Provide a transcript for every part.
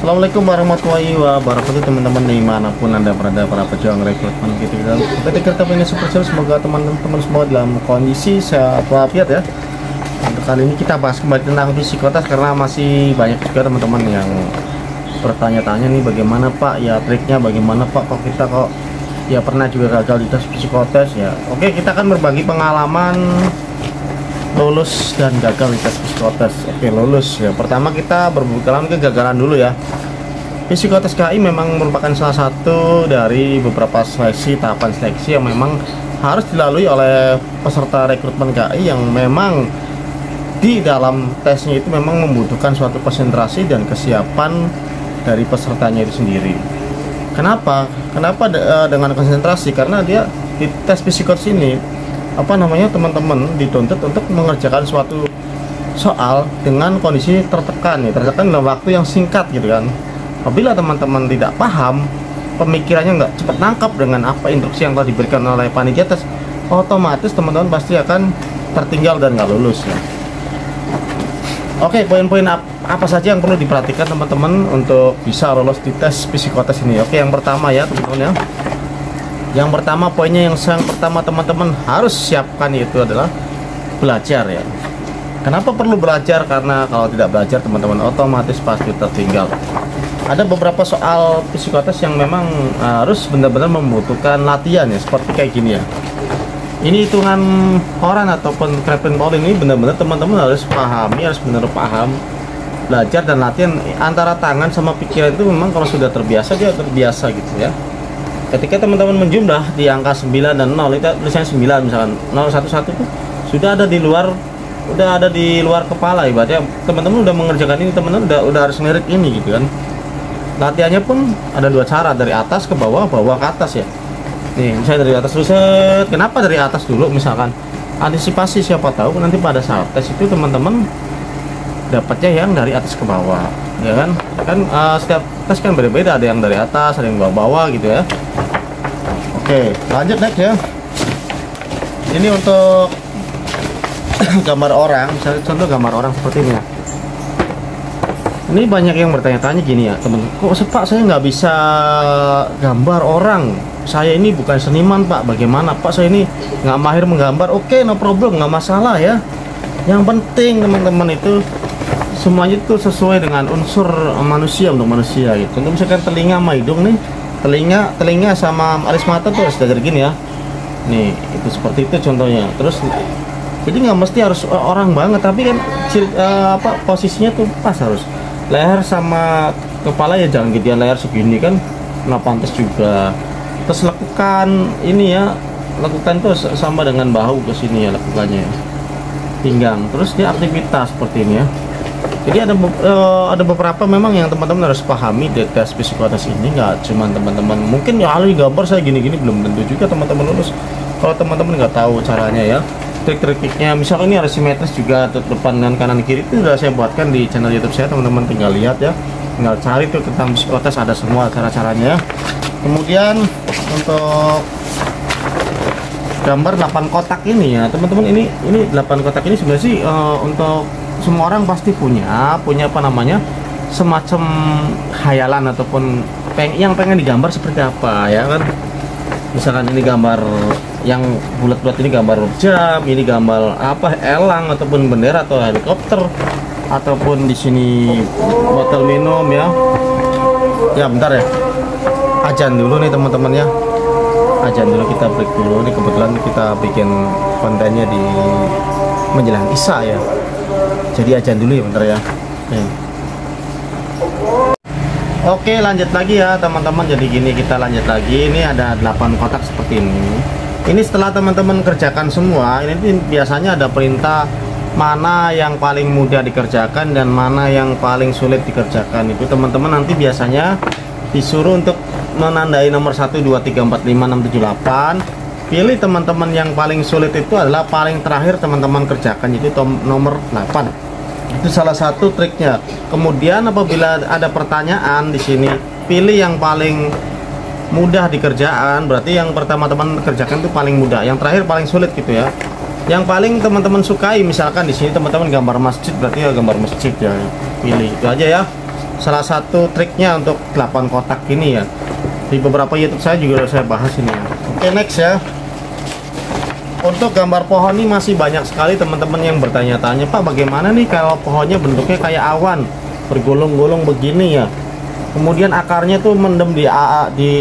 Assalamualaikum warahmatullahi wabarakatuh, teman-teman dimanapun anda berada, para pejuang rekrutmen gitu kan. Ketika kita ini super sales, semoga teman-teman semua dalam kondisi sehat walafiat ya. Untuk kali ini kita bahas kembali tentang psikotes, karena masih banyak juga teman-teman yang bertanya-tanya nih, bagaimana Pak ya triknya, bagaimana Pak kok kita kok ya pernah juga gagal di tes psikotes ya. Oke, kita akan berbagi pengalaman lulus dan gagal di tes psikotes. Oke, lulus ya. Pertama kita berbicara kegagalan dulu ya. Psikotes KI memang merupakan salah satu dari beberapa tahapan seleksi yang memang harus dilalui oleh peserta rekrutmen KI, yang memang di dalam tesnya itu memang membutuhkan suatu konsentrasi dan kesiapan dari pesertanya itu sendiri. Kenapa dengan konsentrasi? Karena dia di tes psikotes ini teman-teman dituntut untuk mengerjakan suatu soal dengan kondisi tertekan dalam waktu yang singkat gitu kan. Apabila teman-teman tidak paham, pemikirannya nggak cepat nangkap dengan apa instruksi yang telah diberikan oleh panitia tes, otomatis teman-teman pasti akan tertinggal dan nggak lulus ya. Oke, poin-poin apa saja yang perlu diperhatikan teman-teman untuk bisa lolos di tes psikotes ini? Oke, yang pertama ya teman-teman ya. Yang pertama, poinnya yang pertama teman-teman harus siapkan itu adalah belajar ya. Kenapa perlu belajar? Karena kalau tidak belajar teman-teman otomatis pasti tertinggal. Ada beberapa soal psikotes yang memang harus benar-benar membutuhkan latihan ya, seperti kayak gini ya. Ini hitungan Horan ataupun Kraepelin Paulin ini benar-benar teman-teman harus pahami, harus benar paham, belajar dan latihan antara tangan sama pikiran itu. Memang kalau sudah terbiasa, dia terbiasa gitu ya. Ketika teman-teman menjumlah di angka 9 dan 0, itu tulisannya 9 misalkan 011 itu sudah ada di luar kepala, ibaratnya teman-teman udah mengerjakan ini, teman-teman udah harus ngelirik ini gitu kan. Latihannya pun ada dua cara, dari atas ke bawah, bawah ke atas ya. Nih, misalnya dari atas dulu, kenapa dari atas dulu misalkan? Antisipasi, siapa tahu nanti pada saat tes itu teman-teman dapatnya yang dari atas ke bawah ya kan. Setiap tes kan beda-beda, ada yang dari atas, ada yang bawah-bawah gitu ya. Oke, lanjut next ya. Ini untuk gambar orang, misalnya contoh gambar orang seperti ini ya. Ini banyak yang bertanya-tanya gini ya temen, kok Pak saya nggak bisa gambar orang, saya ini bukan seniman Pak, bagaimana Pak, saya ini nggak mahir menggambar. Oke, no problem, nggak masalah ya. Yang penting teman-teman itu semuanya itu sesuai dengan unsur manusia untuk manusia gitu. Untuk misalkan telinga sama hidung nih, telinga sama alis mata tuh harus dari gini ya. Nih, itu seperti itu contohnya. Terus jadi nggak mesti harus orang banget, tapi kan posisinya tuh pas harus. Leher sama kepala ya jangan gedean leher segini kan, nggak pantas juga. Terus lakukan ini ya, lakukan tuh sama dengan bahu ke sini ya, lakukannya pinggang. Terus dia aktivitas seperti ini ya. Jadi ada beberapa memang yang teman-teman harus pahami di tes psikotes ini. Nggak cuma teman-teman mungkin ya ahli gambar saya gini-gini, belum tentu juga teman-teman lulus kalau teman-teman nggak tahu caranya ya. Trik-triknya misalnya ini harus simetris juga, depan dan kanan kiri itu sudah saya buatkan di channel YouTube saya, teman-teman tinggal lihat ya, tinggal cari tuh tentang psikotes, ada semua cara-caranya. Kemudian untuk gambar 8 kotak ini ya teman-teman, ini 8 kotak ini sebenarnya sih untuk semua orang pasti punya semacam khayalan ataupun yang pengen digambar seperti apa ya kan. Misalkan ini gambar yang bulat-bulat, ini gambar jam, ini gambar elang ataupun bendera atau helikopter, ataupun di sini botol minum ya. Ya bentar ya, ajan dulu nih teman-teman ya, ajan dulu, kita break dulu. Ini kebetulan kita bikin kontennya di menjelang Isya ya, jadi ajan dulu ya bentar ya. Oke, lanjut lagi ya teman-teman. Jadi gini, kita lanjut lagi. Ini ada 8 kotak seperti ini. Ini setelah teman-teman kerjakan semua, ini biasanya ada perintah mana yang paling mudah dikerjakan dan mana yang paling sulit dikerjakan. Itu teman-teman nanti biasanya disuruh untuk menandai nomor 1, 2, 3, 4, 5, 6, 7, 8. Pilih teman-teman yang paling sulit itu adalah paling terakhir teman-teman kerjakan, itu nomor 8. Itu salah satu triknya. Kemudian apabila ada pertanyaan di sini, pilih yang paling mudah dikerjaan, berarti yang pertama teman kerjakan itu paling mudah, yang terakhir paling sulit gitu ya. Yang paling teman-teman sukai, misalkan di sini teman-teman gambar masjid, berarti ya gambar masjid ya, pilih itu aja ya. salah satu triknya untuk 8 kotak ini ya. Di beberapa YouTube saya juga udah saya bahas ini ya. Oke, next ya. Untuk gambar pohon ini masih banyak sekali teman-teman yang bertanya-tanya, Pak, bagaimana nih kalau pohonnya bentuknya kayak awan, bergulung-gulung begini ya. Kemudian akarnya tuh mendem di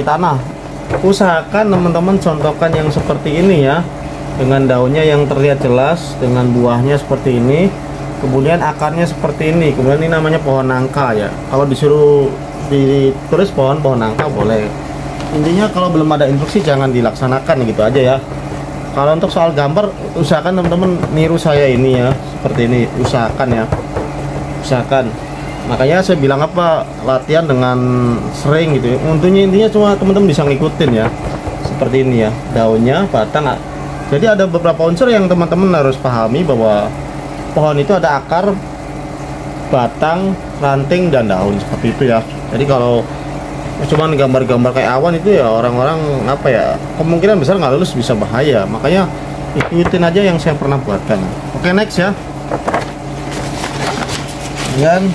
tanah. Usahakan teman-teman contohkan yang seperti ini ya, dengan daunnya yang terlihat jelas, dengan buahnya seperti ini, kemudian akarnya seperti ini. Kemudian ini namanya pohon nangka ya. Kalau disuruh ditulis pohon nangka boleh. Intinya kalau belum ada instruksi jangan dilaksanakan gitu aja ya. Kalau untuk soal gambar, usahakan teman-teman niru saya ini ya, seperti ini. Usahakan ya, usahakan. Makanya saya bilang apa, latihan dengan sering gitu ya. Intinya cuma teman-teman bisa ngikutin ya, seperti ini ya, daunnya, batang. Jadi ada beberapa unsur yang teman-teman harus pahami, bahwa pohon itu ada akar, batang, ranting, dan daun, seperti itu ya. Jadi kalau cuman gambar-gambar kayak awan itu ya, orang-orang apa ya, kemungkinan besar nggak lulus, bisa bahaya. Makanya ikutin aja yang saya pernah buatkan. Oke, next ya. Dan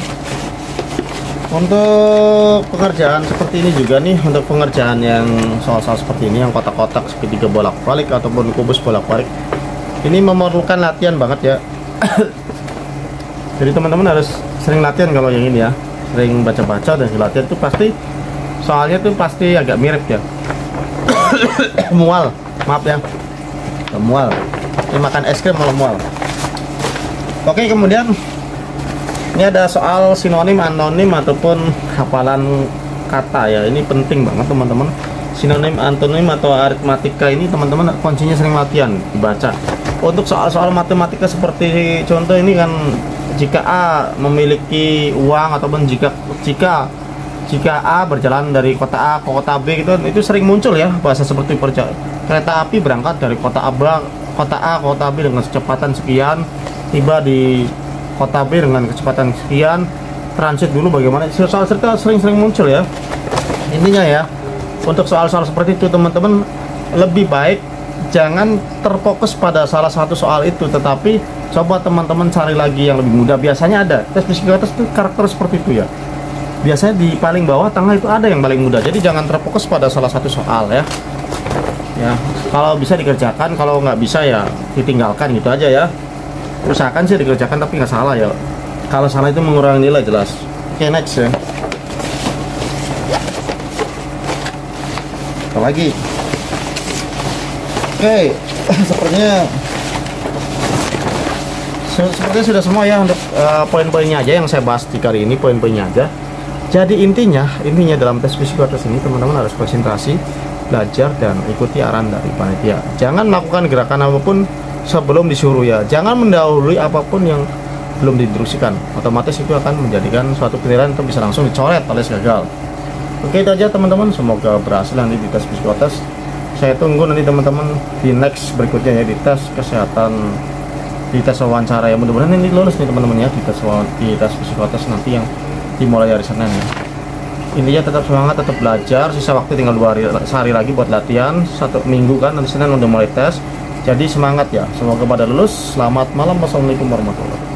untuk pengerjaan seperti ini juga nih, untuk pengerjaan yang soal-soal seperti ini, yang kotak-kotak segitiga bolak-balik ataupun kubus bolak-balik, ini memerlukan latihan banget ya. Jadi teman-teman harus sering latihan kalau yang ini ya, sering baca-baca dan latihan tuh pasti, soalnya tuh pasti agak mirip ya. Mual, maaf ya, mual. Ini makan es krim malah mual. Oke, kemudian ini ada soal sinonim, anonim, ataupun hafalan kata ya. Ini penting banget teman-teman. Sinonim, antonim, atau aritmatika ini teman-teman kuncinya sering latihan, dibaca. Untuk soal-soal matematika seperti contoh ini kan, jika A memiliki uang, ataupun jika A berjalan dari kota A ke kota B gitu, itu sering muncul ya bahasa seperti kereta api berangkat dari kota A ke kota B dengan kecepatan sekian, tiba di kota B dengan kecepatan sekian, transit dulu bagaimana. Soal cerita sering-sering muncul ya. Intinya ya, untuk soal-soal seperti itu teman-teman lebih baik jangan terfokus pada salah satu soal itu, tetapi coba teman-teman cari lagi yang lebih mudah. Biasanya ada tes psikotes itu karakter seperti itu ya. Biasanya di paling bawah tengah itu ada yang paling mudah. Jadi jangan terfokus pada salah satu soal ya. Ya, kalau bisa dikerjakan, kalau nggak bisa ya ditinggalkan gitu aja ya. Usahakan sih dikerjakan, tapi nggak salah ya. Kalau salah itu mengurangi nilai jelas. Oke, next ya. Apa lagi? Oke, sepertinya sudah semua ya untuk poin-poinnya aja yang saya bahas di kali ini, poin-poinnya aja. Jadi intinya dalam tes psikotes ini teman-teman harus konsentrasi, belajar, dan ikuti arahan dari panitia. Jangan melakukan gerakan apapun sebelum disuruh ya. Jangan mendahului apapun yang belum diinstruksikan. Otomatis itu akan menjadikan suatu penilaian itu bisa langsung dicoret alias gagal. Oke, itu aja teman-teman. Semoga berhasil nanti di tes psikotes. Saya tunggu nanti teman-teman di next berikutnya ya, di tes kesehatan, di tes wawancara ya. Mudah-mudahan ini lulus nih teman-teman ya, di tes psikotes nanti yang dimulai hari Senin ya. Intinya tetap semangat, tetap belajar. Sisa waktu tinggal 2 hari lagi buat latihan. 1 minggu kan, nanti Senin udah mulai tes. Jadi semangat ya, semoga pada lulus. Selamat malam, wassalamualaikum warahmatullahi wabarakatuh.